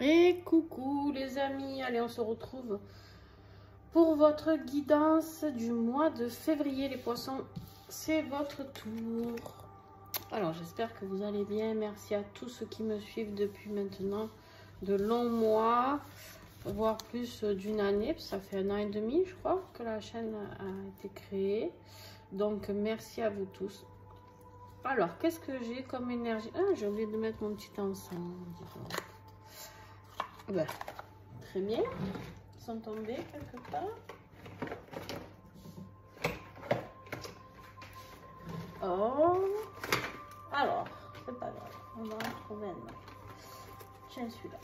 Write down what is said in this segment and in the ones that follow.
Et coucou les amis, allez on se retrouve pour votre guidance du mois de février les poissons, c'est votre tour. Alors j'espère que vous allez bien, merci à tous ceux qui me suivent depuis maintenant de longs mois, voire plus d'une année, ça fait 1 an et demi je crois que la chaîne a été créée, donc merci à vous tous. Alors qu'est-ce que j'ai comme énergie? Ah, j'ai oublié de mettre mon petit encens. Ben, très bien, ils sont tombés quelque part. Oh, alors, c'est pas grave, on va en trouver un autre. Tiens celui-là.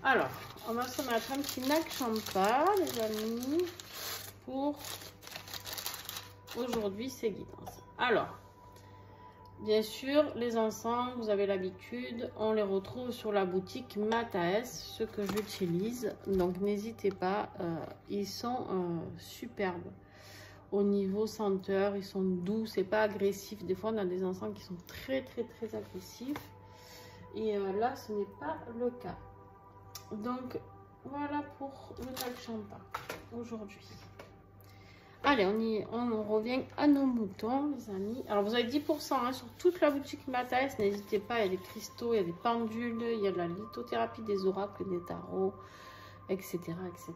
Alors, on va se mettre un petit Nag Champa, les amis, pour aujourd'hui ces guidances. Alors, bien sûr, les encens, vous avez l'habitude, on les retrouve sur la boutique Mataes, ceux que j'utilise. Donc, n'hésitez pas, ils sont superbes. Au niveau senteur, ils sont doux, c'est pas agressif. Des fois, on a des encens qui sont très agressifs. Et là, ce n'est pas le cas. Donc, voilà pour le Nag Champa aujourd'hui. Allez, on revient à nos moutons, les amis. Alors, vous avez 10% hein, sur toute la boutique Mataes. N'hésitez pas, il y a des cristaux, il y a des pendules, il y a de la lithothérapie, des oracles, des tarots, etc. etc.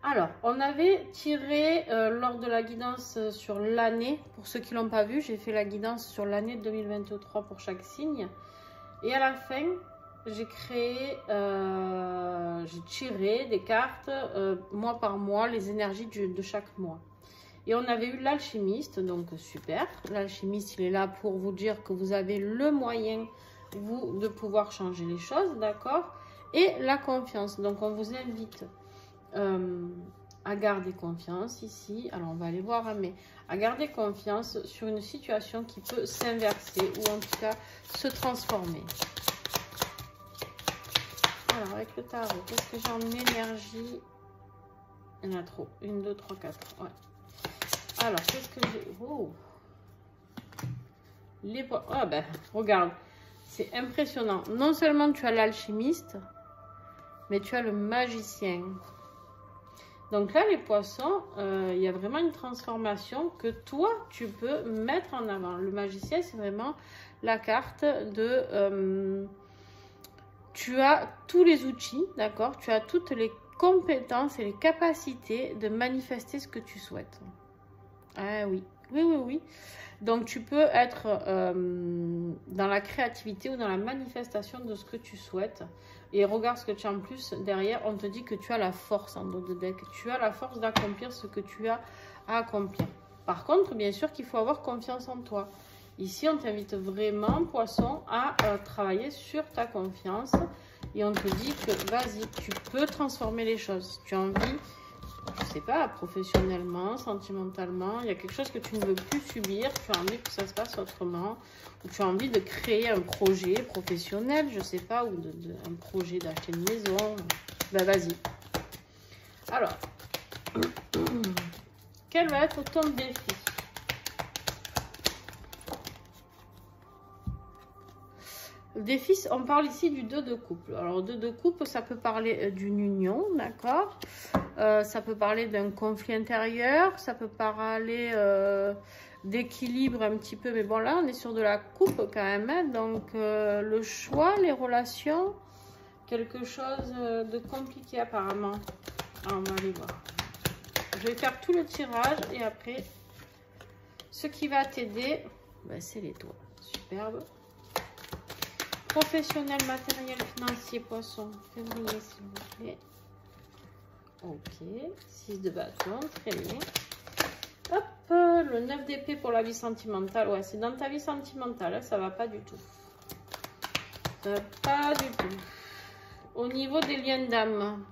Alors, on avait tiré lors de la guidance sur l'année. Pour ceux qui ne l'ont pas vu, j'ai fait la guidance sur l'année 2023 pour chaque signe. Et à la fin, j'ai tiré des cartes mois par mois, les énergies de chaque mois. Et on avait eu l'alchimiste, donc super. L'alchimiste, il est là pour vous dire que vous avez le moyen, vous, de pouvoir changer les choses, d'accord? Et la confiance, donc on vous invite à garder confiance ici. Alors, on va aller voir, hein, mais à garder confiance sur une situation qui peut s'inverser ou en tout cas se transformer. Alors, avec le tarot, qu'est-ce que j'ai en énergie? Il y en a trop. 1, 2, 3, 4. Ouais. Alors, qu'est-ce que j'ai? Oh. Oh, ben, regarde. C'est impressionnant. Non seulement tu as l'alchimiste, mais tu as le magicien. Donc là, les poissons, il y a vraiment une transformation que toi, tu peux mettre en avant. Le magicien, c'est vraiment la carte de... tu as tous les outils, d'accord? Tu as toutes les compétences et les capacités de manifester ce que tu souhaites. Ah oui, oui. Donc, tu peux être dans la créativité ou dans la manifestation de ce que tu souhaites. Et regarde ce que tu as en plus derrière. On te dit que tu as la force en dos de deck. Tu as la force d'accomplir ce que tu as à accomplir. Par contre, bien sûr qu'il faut avoir confiance en toi. Ici, on t'invite vraiment, poisson, à travailler sur ta confiance. Et on te dit que, vas-y, tu peux transformer les choses. Tu as envie... Je sais pas, professionnellement, sentimentalement, il y a quelque chose que tu ne veux plus subir, tu as envie que ça se passe autrement, ou tu as envie de créer un projet professionnel, je sais pas, ou un projet d'acheter une maison, ben vas-y. Alors, quel va être ton défi? Le défi, on parle ici du 2 de coupe. Alors, 2 de coupe, ça peut parler d'une union, d'accord? Ça peut parler d'un conflit intérieur, ça peut parler d'équilibre un petit peu. Mais bon, là, on est sur de la coupe quand même. Hein, donc, le choix, les relations, quelque chose de compliqué apparemment. Alors, on va aller voir. Je vais faire tout le tirage et après, ce qui va t'aider, ben, c'est l'étoile. Superbe. Professionnel, matériel, financier, poisson, février, s'il vous plaît. Ok, 6 de bâton, très bien. Hop, le 9 d'épée pour la vie sentimentale. Ouais, c'est dans ta vie sentimentale, hein, ça va pas du tout. Ça va pas du tout. Au niveau des liens d'âme,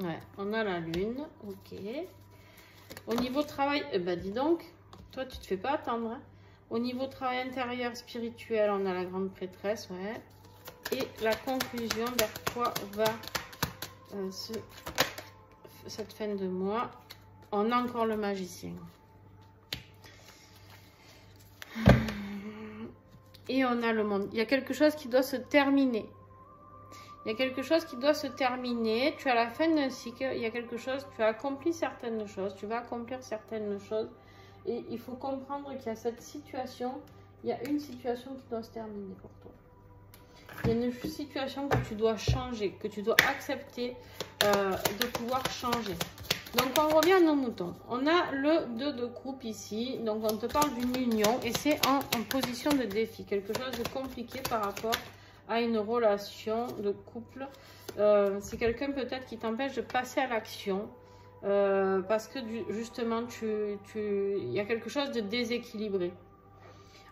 ouais, on a la lune, ok. Au niveau travail, ben dis donc, toi tu te fais pas attendre. Hein. Au niveau travail intérieur, spirituel, on a la grande prêtresse, ouais. Et la conclusion, vers quoi va cette fin de mois? On a encore le magicien. et on a le monde. Il y a quelque chose qui doit se terminer. Il y a quelque chose qui doit se terminer. Tu as la fin d'un cycle. Il y a quelque chose, tu as accompli certaines choses. Tu vas accomplir certaines choses. Et il faut comprendre qu'il y a cette situation. Il y a une situation qui doit se terminer pour toi. Il y a une situation que tu dois changer, que tu dois accepter de pouvoir changer. Donc, on revient à nos moutons. On a le 2 de coupe ici. Donc, on te parle d'une union et c'est en position de défi. Quelque chose de compliqué par rapport à une relation de couple. C'est quelqu'un peut-être qui t'empêche de passer à l'action. Parce que justement, il y a quelque chose de déséquilibré.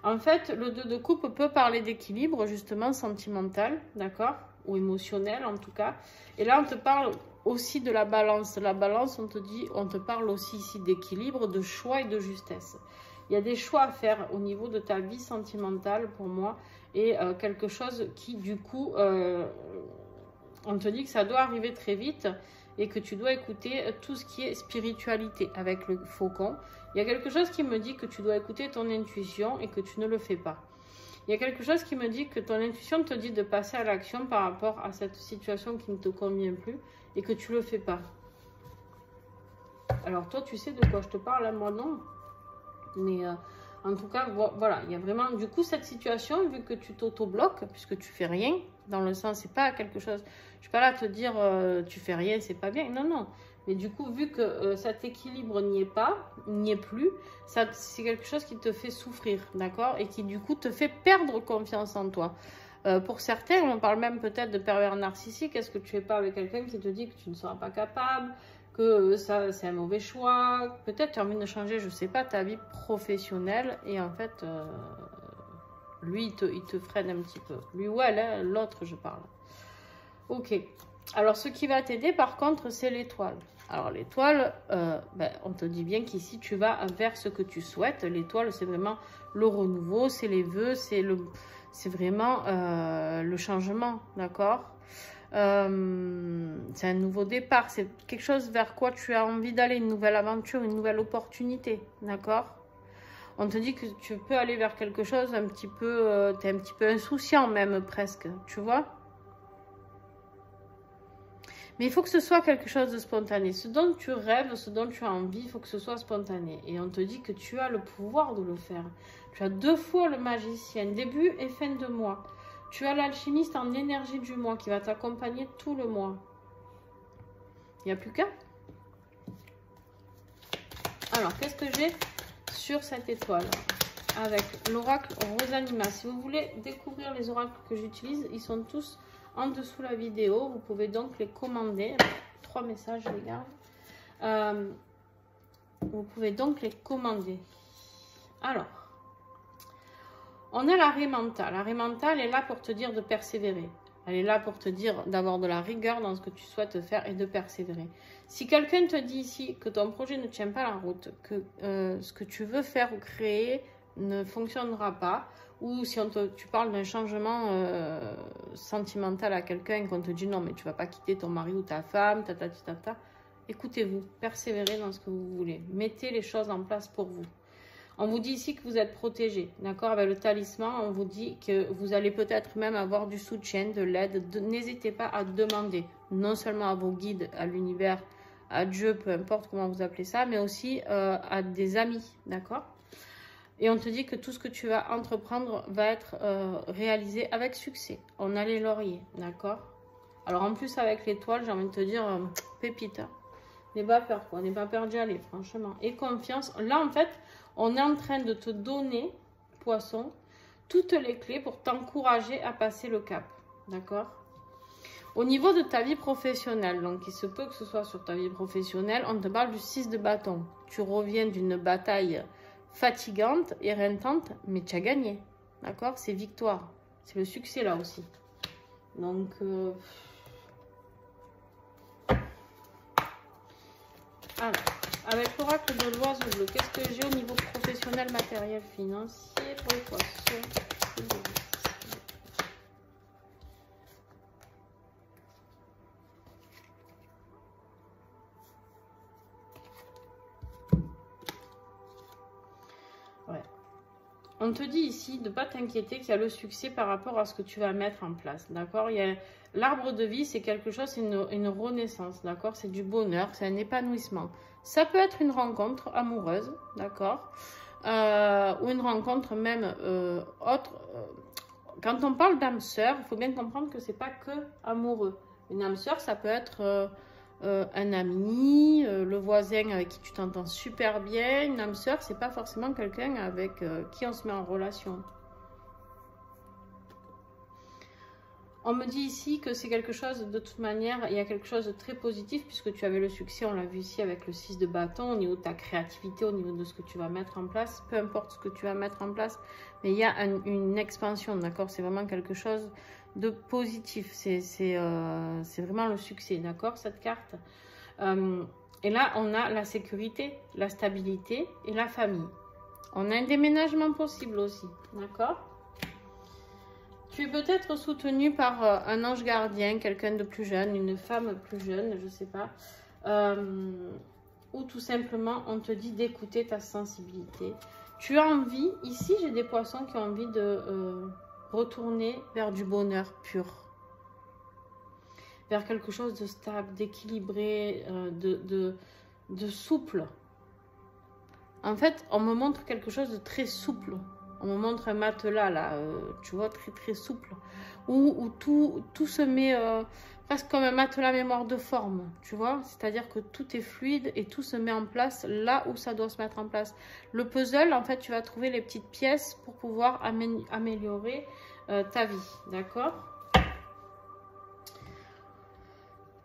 En fait, le 2 de coupe peut parler d'équilibre, justement, sentimental, d'accord? Ou émotionnel, en tout cas. Et là, on te parle aussi de la balance. La balance, on te parle aussi ici d'équilibre, de choix et de justesse. Il y a des choix à faire au niveau de ta vie sentimentale, pour moi, et quelque chose qui, du coup, on te dit que ça doit arriver très vite et que tu dois écouter tout ce qui est spiritualité avec le faucon. Il y a quelque chose qui me dit que tu dois écouter ton intuition et que tu ne le fais pas. Il y a quelque chose qui me dit que ton intuition te dit de passer à l'action par rapport à cette situation qui ne te convient plus et que tu ne le fais pas. Alors toi, tu sais de quoi je te parle, hein, moi non. Mais en tout cas, voilà, il y a vraiment, du coup, cette situation, vu que tu t'auto-bloques, puisque tu fais rien, dans le sens, c'est pas quelque chose, je suis pas là à te dire, tu fais rien, c'est pas bien, non, non. Mais du coup, vu que cet équilibre n'y est pas, n'y est plus, c'est quelque chose qui te fait souffrir, d'accord? Et qui, du coup, te fait perdre confiance en toi. Pour certains, on parle même peut-être de pervers narcissique. Est-ce que tu es pas avec quelqu'un qui te dit que tu ne seras pas capable, que ça c'est un mauvais choix, peut-être tu as envie de changer, je sais pas, ta vie professionnelle, et en fait, lui, il te freine un petit peu. Lui ou elle, hein, l'autre, je parle. Ok. Alors, ce qui va t'aider, par contre, c'est l'étoile. Alors, l'étoile, on te dit bien qu'ici, tu vas vers ce que tu souhaites. L'étoile, c'est vraiment le renouveau, c'est les vœux, c'est vraiment le changement, d'accord? C'est un nouveau départ, c'est quelque chose vers quoi tu as envie d'aller, une nouvelle aventure, une nouvelle opportunité, d'accord? On te dit que tu peux aller vers quelque chose un petit peu, tu es un petit peu insouciant même presque, tu vois? Mais il faut que ce soit quelque chose de spontané. Ce dont tu rêves, ce dont tu as envie, il faut que ce soit spontané. Et on te dit que tu as le pouvoir de le faire. Tu as 2 fois le magicien, début et fin de mois. Tu as l'alchimiste en énergie du mois qui va t'accompagner tout le mois. Il n'y a plus qu'à. Alors, qu'est-ce que j'ai sur cette étoile? Avec l'oracle Rosanima. Si vous voulez découvrir les oracles que j'utilise, ils sont tous en dessous la vidéo. Vous pouvez donc les commander. 3 messages, les gars. Vous pouvez donc les commander. Alors, on a l'arrêt mental. L'arrêt mental est là pour te dire de persévérer. Elle est là pour te dire d'avoir de la rigueur dans ce que tu souhaites faire et de persévérer. Si quelqu'un te dit ici que ton projet ne tient pas la route, que ce que tu veux faire ou créer ne fonctionnera pas, ou si tu parles d'un changement sentimental à quelqu'un et qu'on te dit non mais tu vas pas quitter ton mari ou ta femme, écoutez-vous, persévérez dans ce que vous voulez. Mettez les choses en place pour vous. On vous dit ici que vous êtes protégé, d'accord? Avec le talisman, on vous dit que vous allez peut-être même avoir du soutien, de l'aide. N'hésitez pas à demander, non seulement à vos guides, à l'univers, à Dieu, peu importe comment vous appelez ça, mais aussi à des amis, d'accord? Et on te dit que tout ce que tu vas entreprendre va être réalisé avec succès. On a les lauriers, d'accord? Alors en plus avec l'étoile, j'ai envie de te dire, pépite, hein. N'aie pas peur, quoi. N'aie pas peur d'y aller, franchement. Et confiance. Là, en fait, on est en train de te donner, poisson, toutes les clés pour t'encourager à passer le cap. D'accord? Au niveau de ta vie professionnelle, donc il se peut que ce soit sur ta vie professionnelle, on te parle du 6 de bâton. Tu reviens d'une bataille fatigante, éreintante, mais tu as gagné. D'accord? C'est victoire. C'est le succès là aussi. Donc... Alors, avec l'oracle de l'oiseau bleu, qu'est-ce que j'ai au niveau professionnel, matériel, financier pour les poissons? Ouais. On te dit ici de ne pas t'inquiéter qu'il y a le succès par rapport à ce que tu vas mettre en place, d'accord? L'arbre de vie, c'est quelque chose, c'est une renaissance, d'accord? C'est du bonheur, c'est un épanouissement. Ça peut être une rencontre amoureuse, d'accord? Ou une rencontre même autre. Quand on parle d'âme sœur, il faut bien comprendre que c'est pas que amoureux. Une âme sœur, ça peut être un ami, le voisin avec qui tu t'entends super bien. Une âme sœur, c'est pas forcément quelqu'un avec qui on se met en relation. On me dit ici que c'est quelque chose, de toute manière, il y a quelque chose de très positif puisque tu avais le succès, on l'a vu ici avec le 6 de bâton, au niveau de ta créativité, au niveau de ce que tu vas mettre en place, peu importe ce que tu vas mettre en place, mais il y a une expansion, d'accord? C'est vraiment quelque chose de positif, c'est vraiment le succès, d'accord, cette carte. Et là, on a la sécurité, la stabilité et la famille. On a un déménagement possible aussi, d'accord? Tu es peut-être soutenu par un ange gardien, quelqu'un de plus jeune, une femme plus jeune, je ne sais pas. Ou tout simplement, on te dit d'écouter ta sensibilité. Tu as envie, ici j'ai des poissons qui ont envie de retourner vers du bonheur pur. Vers quelque chose de stable, d'équilibré, de souple. En fait, on me montre quelque chose de très souple. On me montre un matelas là, tu vois, très très souple. Où tout se met presque comme un matelas mémoire de forme, tu vois. C'est-à-dire que tout est fluide et tout se met en place là où ça doit se mettre en place. Le puzzle, en fait, tu vas trouver les petites pièces pour pouvoir améliorer ta vie, d'accord?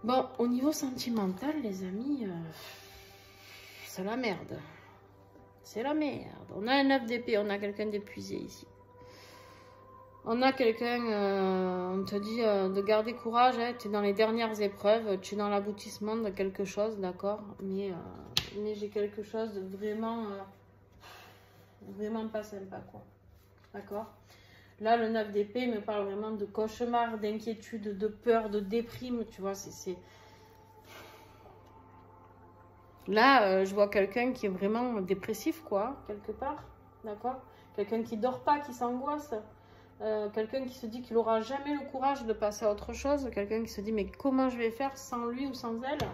Bon, au niveau sentimental, les amis, c'est la merde. C'est la merde. On a un 9 d'épée, on a quelqu'un d'épuisé ici. On a quelqu'un, on te dit de garder courage, hein, tu es dans les dernières épreuves, tu es dans l'aboutissement de quelque chose, d'accord? Mais j'ai quelque chose de vraiment, vraiment pas sympa, quoi. D'accord? Là, le 9 d'épée me parle vraiment de cauchemar, d'inquiétude, de peur, de déprime, tu vois, c'est... Là, je vois quelqu'un qui est vraiment dépressif, quoi, quelque part, d'accord? Quelqu'un qui dort pas, qui s'angoisse, quelqu'un qui se dit qu'il n'aura jamais le courage de passer à autre chose, quelqu'un qui se dit, mais comment je vais faire sans lui ou sans elle?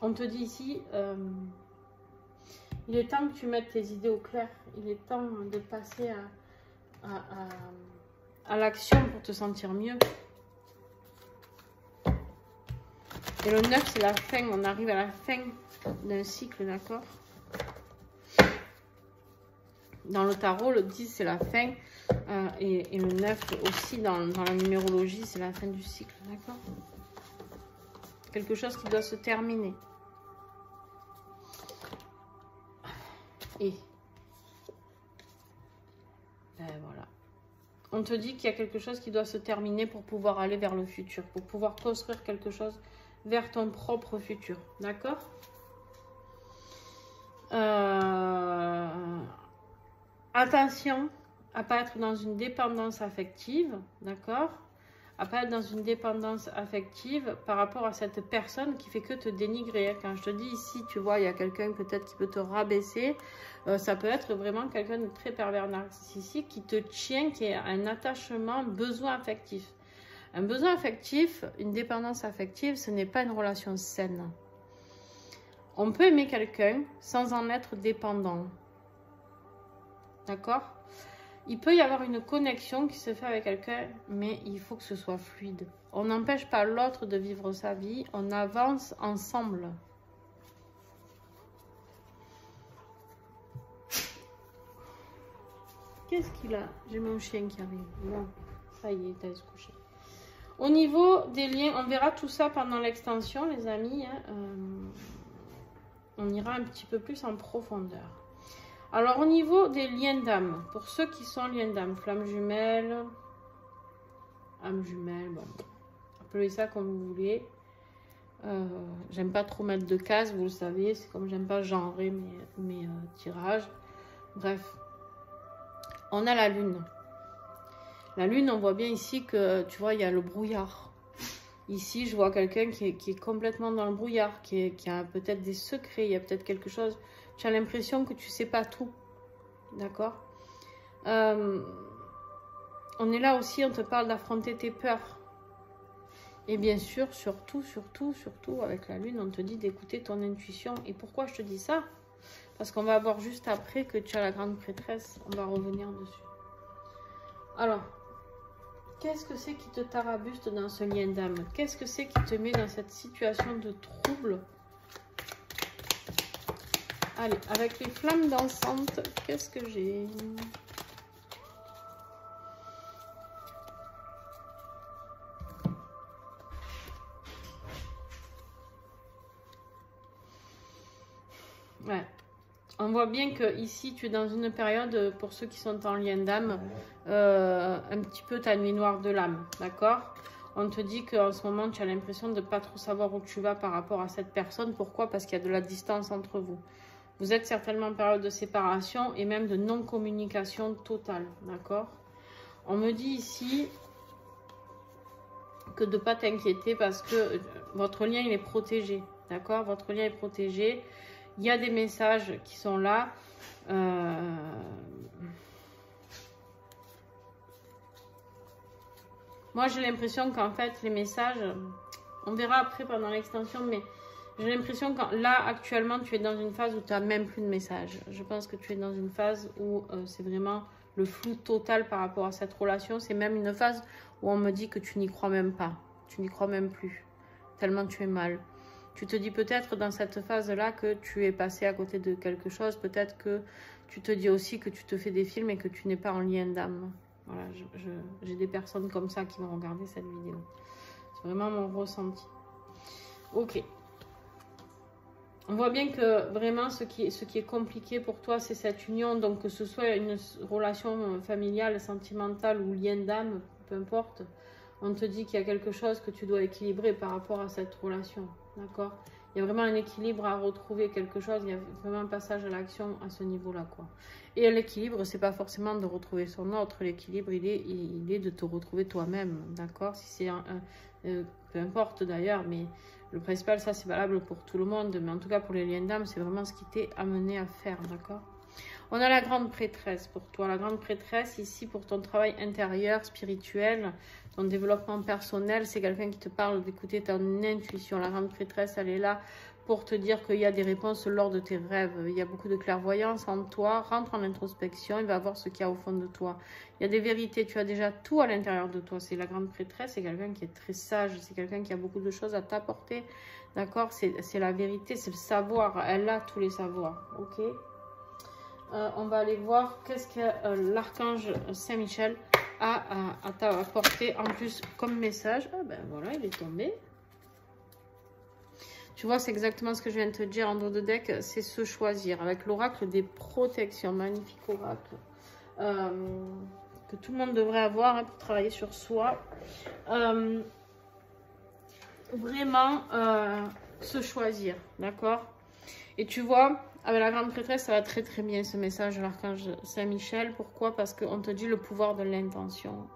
On te dit ici, il est temps que tu mettes tes idées au clair, il est temps de passer à l'action pour te sentir mieux. Et le 9, c'est la fin. On arrive à la fin d'un cycle, d'accord? Dans le tarot, le 10, c'est la fin. Et le 9 aussi, dans la numérologie, c'est la fin du cycle, d'accord? Quelque chose qui doit se terminer. Et ben voilà. On te dit qu'il y a quelque chose qui doit se terminer pour pouvoir aller vers le futur, pour pouvoir construire quelque chose vers ton propre futur, d'accord? Attention à ne pas être dans une dépendance affective, d'accord? À ne pas être dans une dépendance affective par rapport à cette personne qui fait que te dénigrer. Quand je te dis ici, tu vois, il y a quelqu'un peut-être qui peut te rabaisser, ça peut être vraiment quelqu'un de très pervers narcissique qui te tient, qui a un attachement, un besoin affectif. Un besoin affectif, une dépendance affective, ce n'est pas une relation saine. On peut aimer quelqu'un sans en être dépendant. D'accord? Il peut y avoir une connexion qui se fait avec quelqu'un, mais il faut que ce soit fluide. On n'empêche pas l'autre de vivre sa vie, on avance ensemble. Qu'est-ce qu'il a? J'ai mon chien qui arrive. Bon, ça y est, il allé se coucher. Au niveau des liens, on verra tout ça pendant l'extension, les amis. On ira un petit peu plus en profondeur. Alors, au niveau des liens d'âme, pour ceux qui sont liens d'âme, flamme jumelle, âme jumelle, bon, appelez ça comme vous voulez. J'aime pas trop mettre de cases, vous le savez, c'est comme j'aime pas genrer mes tirages. Bref, on a la lune. La lune, on voit bien ici que, tu vois, il y a le brouillard. Ici, je vois quelqu'un qui est complètement dans le brouillard, qui a peut-être des secrets, il y a peut-être quelque chose. Tu as l'impression que tu ne sais pas tout. D'accord? On est là aussi, on te parle d'affronter tes peurs. Et bien sûr, surtout, avec la lune, on te dit d'écouter ton intuition. Et pourquoi je te dis ça? Parce qu'on va voir juste après que tu as la grande prêtresse. On va revenir dessus. Alors, qu'est-ce que c'est qui te tarabuste dans ce lien d'âme? Qu'est-ce que c'est qui te met dans cette situation de trouble? Allez, avec les flammes dansantes, qu'est-ce que j'ai? Ouais. On voit bien que ici tu es dans une période, pour ceux qui sont en lien d'âme, un petit peu ta nuit noire de l'âme, d'accord? On te dit qu'en ce moment tu as l'impression de ne pas trop savoir où tu vas par rapport à cette personne. Pourquoi? Parce qu'il y a de la distance entre vous. Vous êtes certainement en période de séparation et même de non-communication totale, d'accord? On me dit ici que de ne pas t'inquiéter parce que votre lien il est protégé, d'accord? Votre lien est protégé. Il y a des messages qui sont là. Moi, j'ai l'impression qu'en fait, les messages, on verra après pendant l'extension, mais j'ai l'impression que là, actuellement, tu es dans une phase où tu n'as même plus de messages. Je pense que tu es dans une phase où c'est vraiment le flou total par rapport à cette relation. C'est même une phase où on me dit que tu n'y crois même pas. Tu n'y crois même plus. Tellement tu es mal. Tu te dis peut-être dans cette phase-là que tu es passé à côté de quelque chose. Peut-être que tu te dis aussi que tu te fais des films et que tu n'es pas en lien d'âme. Voilà, j'ai des personnes comme ça qui vont regarder cette vidéo. C'est vraiment mon ressenti. Ok. On voit bien que vraiment ce qui est compliqué pour toi, c'est cette union. Donc que ce soit une relation familiale, sentimentale ou lien d'âme, peu importe. On te dit qu'il y a quelque chose que tu dois équilibrer par rapport à cette relation. D'accord? Il y a vraiment un équilibre à retrouver, quelque chose. Il y a vraiment un passage à l'action à ce niveau-là, quoi. Et l'équilibre, c'est pas forcément de retrouver son autre. L'équilibre, il est de te retrouver toi-même. D'accord? Si c'est peu importe d'ailleurs, mais le principal, ça c'est valable pour tout le monde. Mais en tout cas, pour les liens d'âme, c'est vraiment ce qui t'est amené à faire. D'accord? On a la grande prêtresse pour toi. La grande prêtresse, ici, pour ton travail intérieur, spirituel, ton développement personnel, c'est quelqu'un qui te parle d'écouter ton intuition. La grande prêtresse, elle est là pour te dire qu'il y a des réponses lors de tes rêves. Il y a beaucoup de clairvoyance en toi. Rentre en introspection, il va voir ce qu'il y a au fond de toi. Il y a des vérités, tu as déjà tout à l'intérieur de toi. C'est la grande prêtresse, c'est quelqu'un qui est très sage, c'est quelqu'un qui a beaucoup de choses à t'apporter. D'accord? C'est la vérité, c'est le savoir. Elle a tous les savoirs. Ok? On va aller voir qu'est-ce que l'archange Saint-Michel a à t'apporter en plus comme message. Ah ben voilà, il est tombé. Tu vois, c'est exactement ce que je viens de te dire en dos de deck, c'est se choisir. Avec l'oracle des protections, magnifique oracle. Que tout le monde devrait avoir hein, pour travailler sur soi. Vraiment se choisir, d'accord? Et tu vois, avec la grande prêtresse, ça va très très bien ce message de l'archange Saint-Michel. Pourquoi? Parce qu'on te dit le pouvoir de l'intention.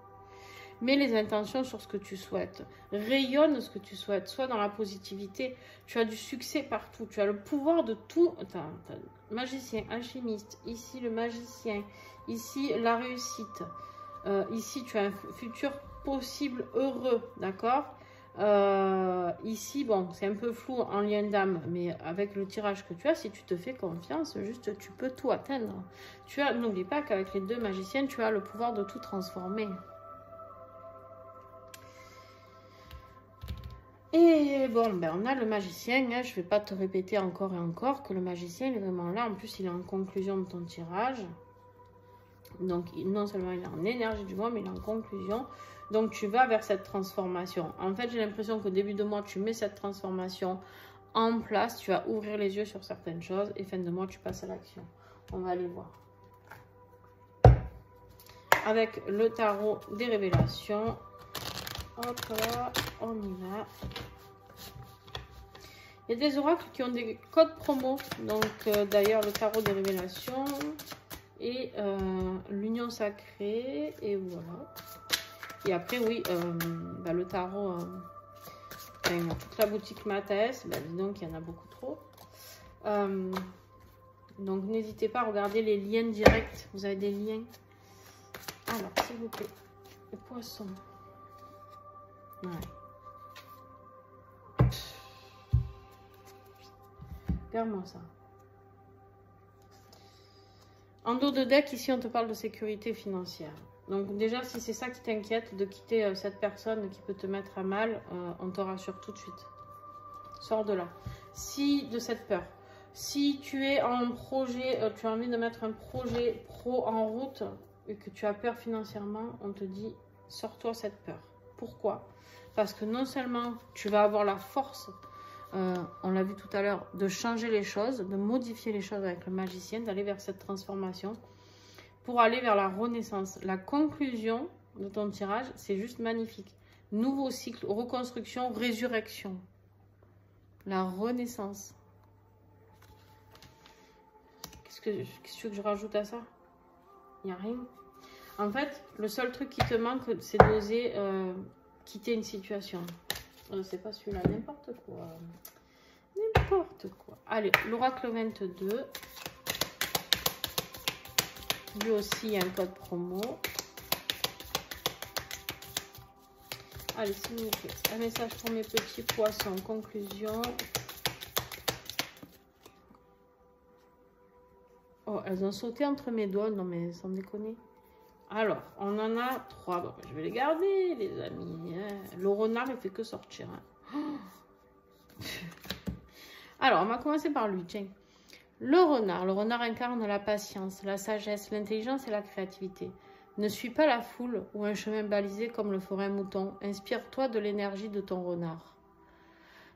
Mets les intentions sur ce que tu souhaites. Rayonne ce que tu souhaites. Sois dans la positivité. Tu as du succès partout. Tu as le pouvoir de tout. Attends, magicien, alchimiste. Ici, le magicien. Ici, la réussite. Ici, tu as un futur possible heureux. D'accord? Ici, bon, c'est un peu flou en lien d'âme, mais avec le tirage que tu as, si tu te fais confiance, juste tu peux tout atteindre. N'oublie pas qu'avec les deux magiciennes, tu as le pouvoir de tout transformer. Et bon, ben on a le magicien, hein, je ne vais pas te répéter encore et encore que le magicien il est vraiment là. En plus, il est en conclusion de ton tirage. Donc, non seulement il est en énergie du mois, mais il est en conclusion. Donc, tu vas vers cette transformation. En fait, j'ai l'impression qu'au début de mois, tu mets cette transformation en place. Tu vas ouvrir les yeux sur certaines choses. Et fin de mois, tu passes à l'action. On va aller voir. Avec le tarot des révélations. Hop là, on y va. Il y a des oracles qui ont des codes promo. Donc, d'ailleurs, le tarot des révélations et l'union sacrée. Et voilà. Et après, oui, bah, le tarot enfin, toute la boutique Mathes. Ben, dis donc, il y en a beaucoup trop. Donc, n'hésitez pas à regarder les liens directs. Vous avez des liens. Alors, s'il vous plaît, les poissons. Ouais. Regarde-moi ça. En dos de deck, ici, on te parle de sécurité financière. Donc déjà, si c'est ça qui t'inquiète, de quitter cette personne qui peut te mettre à mal, on te rassure tout de suite. Sors de là. Si, de cette peur. Si tu es en projet, tu as envie de mettre un projet pro en route et que tu as peur financièrement, on te dit, sors-toi cette peur. Pourquoi? Parce que non seulement tu vas avoir la force, on l'a vu tout à l'heure, de changer les choses, de modifier les choses avec le magicien, d'aller vers cette transformation, pour aller vers la renaissance. La conclusion de ton tirage, c'est juste magnifique. Nouveau cycle, reconstruction, résurrection. La renaissance. Qu'est-ce que tu veux que je rajoute à ça? Il n'y a rien. En fait, le seul truc qui te manque, c'est d'oser quitter une situation. C'est pas celui-là, n'importe quoi. N'importe quoi. Allez, l'oracle 22. Lui aussi, il y a un code promo. Allez, s'il vous plaît, un message pour mes petits poissons. Conclusion. Oh, elles ont sauté entre mes doigts. Non, mais sans déconner. Alors, on en a 3. Bon, je vais les garder, les amis. Le renard, il fait que sortir. Alors, on va commencer par lui. Tiens. Le renard incarne la patience, la sagesse, l'intelligence et la créativité. Ne suis pas la foule ou un chemin balisé comme le ferait un mouton. Inspire-toi de l'énergie de ton renard.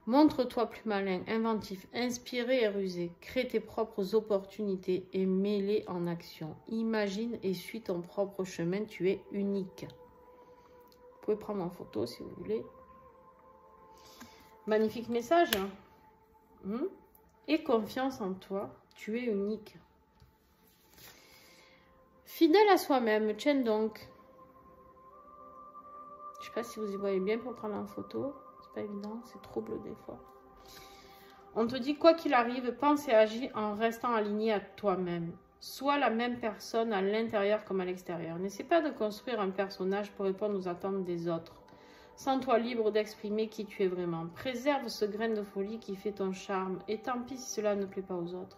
Montre-toi plus malin, inventif, inspiré et rusé. Crée tes propres opportunités et mets-les en action. Imagine et suis ton propre chemin, tu es unique. Vous pouvez prendre en photo si vous voulez. Magnifique message. Aie confiance en toi, tu es unique. Fidèle à soi-même, tiens donc. Je ne sais pas si vous y voyez bien pour prendre en photo. C'est pas évident, c'est trouble des fois. On te dit quoi qu'il arrive, pense et agis en restant aligné à toi-même. Sois la même personne à l'intérieur comme à l'extérieur. N'essaie pas de construire un personnage pour répondre aux attentes des autres. Sens-toi libre d'exprimer qui tu es vraiment. Préserve ce grain de folie qui fait ton charme. Et tant pis si cela ne plaît pas aux autres.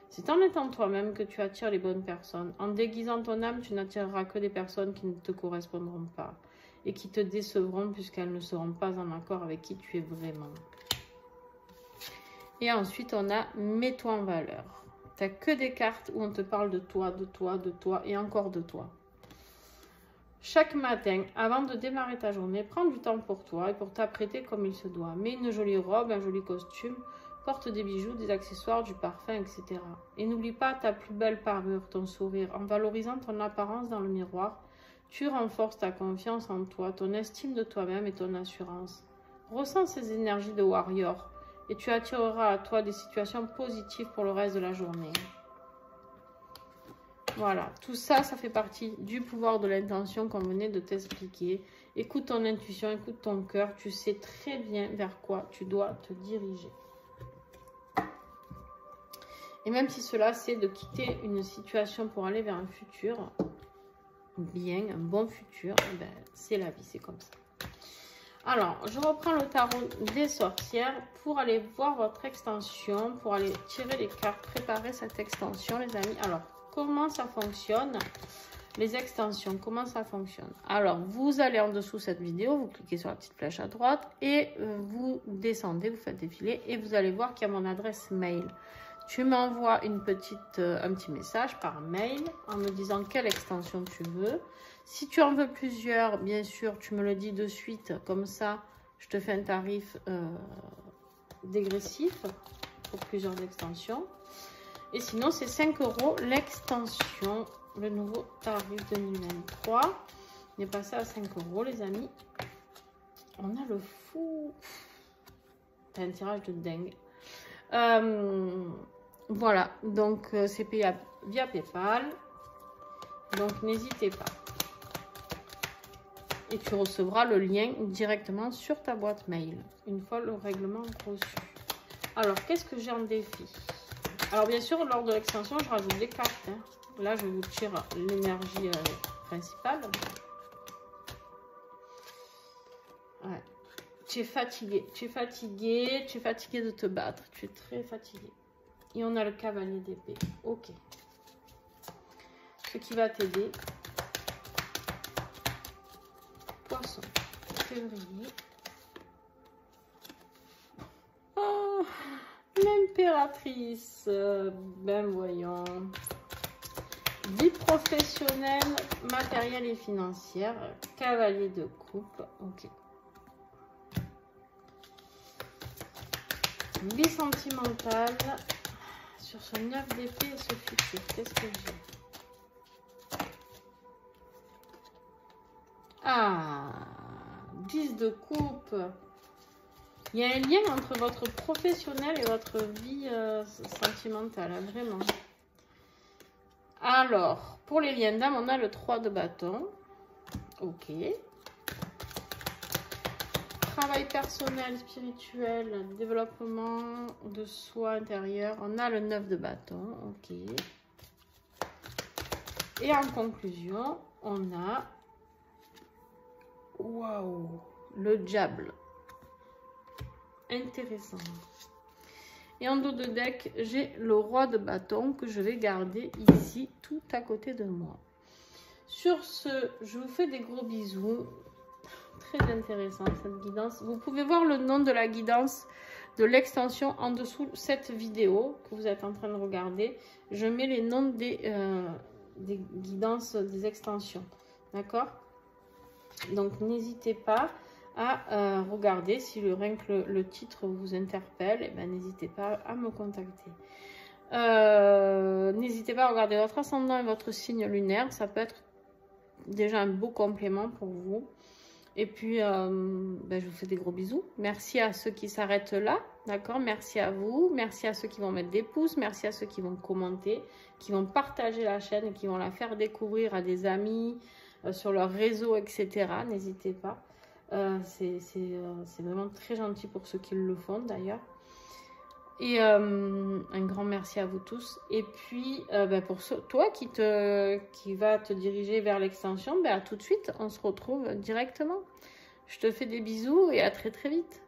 C'est en étant toi-même que tu attires les bonnes personnes. En déguisant ton âme, tu n'attireras que des personnes qui ne te correspondront pas. Et qui te décevront puisqu'elles ne seront pas en accord avec qui tu es vraiment. Et ensuite, on a « Mets-toi en valeur ». Tu n'as que des cartes où on te parle de toi, de toi, de toi et encore de toi. Chaque matin, avant de démarrer ta journée, prends du temps pour toi et pour t'apprêter comme il se doit. Mets une jolie robe, un joli costume, porte des bijoux, des accessoires, du parfum, etc. Et n'oublie pas ta plus belle parure, ton sourire. En valorisant ton apparence dans le miroir, tu renforces ta confiance en toi, ton estime de toi-même et ton assurance. Ressens ces énergies de warrior et tu attireras à toi des situations positives pour le reste de la journée. Voilà, tout ça, ça fait partie du pouvoir de l'intention qu'on venait de t'expliquer. Écoute ton intuition, écoute ton cœur, tu sais très bien vers quoi tu dois te diriger. Et même si cela, c'est de quitter une situation pour aller vers un futur bien, un bon futur, ben, c'est la vie, c'est comme ça. Alors, je reprends le tarot des sorcières pour aller voir votre extension, pour aller tirer les cartes, préparer cette extension, les amis. Alors, comment ça fonctionne? Les extensions, comment ça fonctionne? Alors, vous allez en dessous de cette vidéo, vous cliquez sur la petite flèche à droite et vous descendez, vous faites défiler et vous allez voir qu'il y a mon adresse mail. Tu m'envoies un petit message par mail en me disant quelle extension tu veux. Si tu en veux plusieurs, bien sûr, tu me le dis de suite. Comme ça, je te fais un tarif dégressif pour plusieurs extensions. Et sinon, c'est 5 € l'extension, le nouveau tarif 2023. On est passé à 5 €, les amis. On a le fou. C'est un tirage de dingue. Voilà, donc c'est payable via PayPal. Donc n'hésitez pas. Et tu recevras le lien directement sur ta boîte mail, une fois le règlement reçu. Alors, qu'est-ce que j'ai en défi? Alors, bien sûr, lors de l'extension, je rajoute des cartes. Hein. Là, je vous tire l'énergie principale. Ouais. Tu es fatigué, tu es fatigué, tu es fatigué de te battre. Tu es très fatigué. Et on a le cavalier d'épée. Ok. Ce qui va t'aider. Poisson. Février. Oh, l'impératrice. Ben voyons. Vie professionnelle, matérielle et financière. Cavalier de coupe. Ok. Vie sentimentale. Sur ce 9 d'épée et ce futur. Qu'est-ce que j'ai? Ah, 10 de coupe. Il y a un lien entre votre professionnel et votre vie sentimentale, hein, vraiment. Alors, pour les liens d'âme, on a le 3 de bâton. Ok. Travail personnel, spirituel, développement de soi intérieur. On a le 9 de bâton. Ok. Et en conclusion, on a... Waouh, le diable. Intéressant. Et en dos de deck, j'ai le roi de bâton que je vais garder ici, tout à côté de moi. Sur ce, je vous fais des gros bisous. Très intéressant cette guidance. Vous pouvez voir le nom de la guidance de l'extension en dessous cette vidéo que vous êtes en train de regarder. Je mets les noms des guidances, des extensions. D'accord? Donc, n'hésitez pas à regarder. Si rien que le titre vous interpelle, eh ben, n'hésitez pas à me contacter. N'hésitez pas à regarder votre ascendant et votre signe lunaire. Ça peut être déjà un beau complément pour vous. Et puis, ben, je vous fais des gros bisous. Merci à ceux qui s'arrêtent là. D'accord? Merci à vous. Merci à ceux qui vont mettre des pouces. Merci à ceux qui vont commenter, qui vont partager la chaîne et qui vont la faire découvrir à des amis, sur leur réseau, etc. N'hésitez pas. C'est vraiment très gentil pour ceux qui le font d'ailleurs. Et un grand merci à vous tous. Et puis, ben pour toi qui va te diriger vers l'extension, ben à tout de suite. On se retrouve directement. Je te fais des bisous et à très très vite.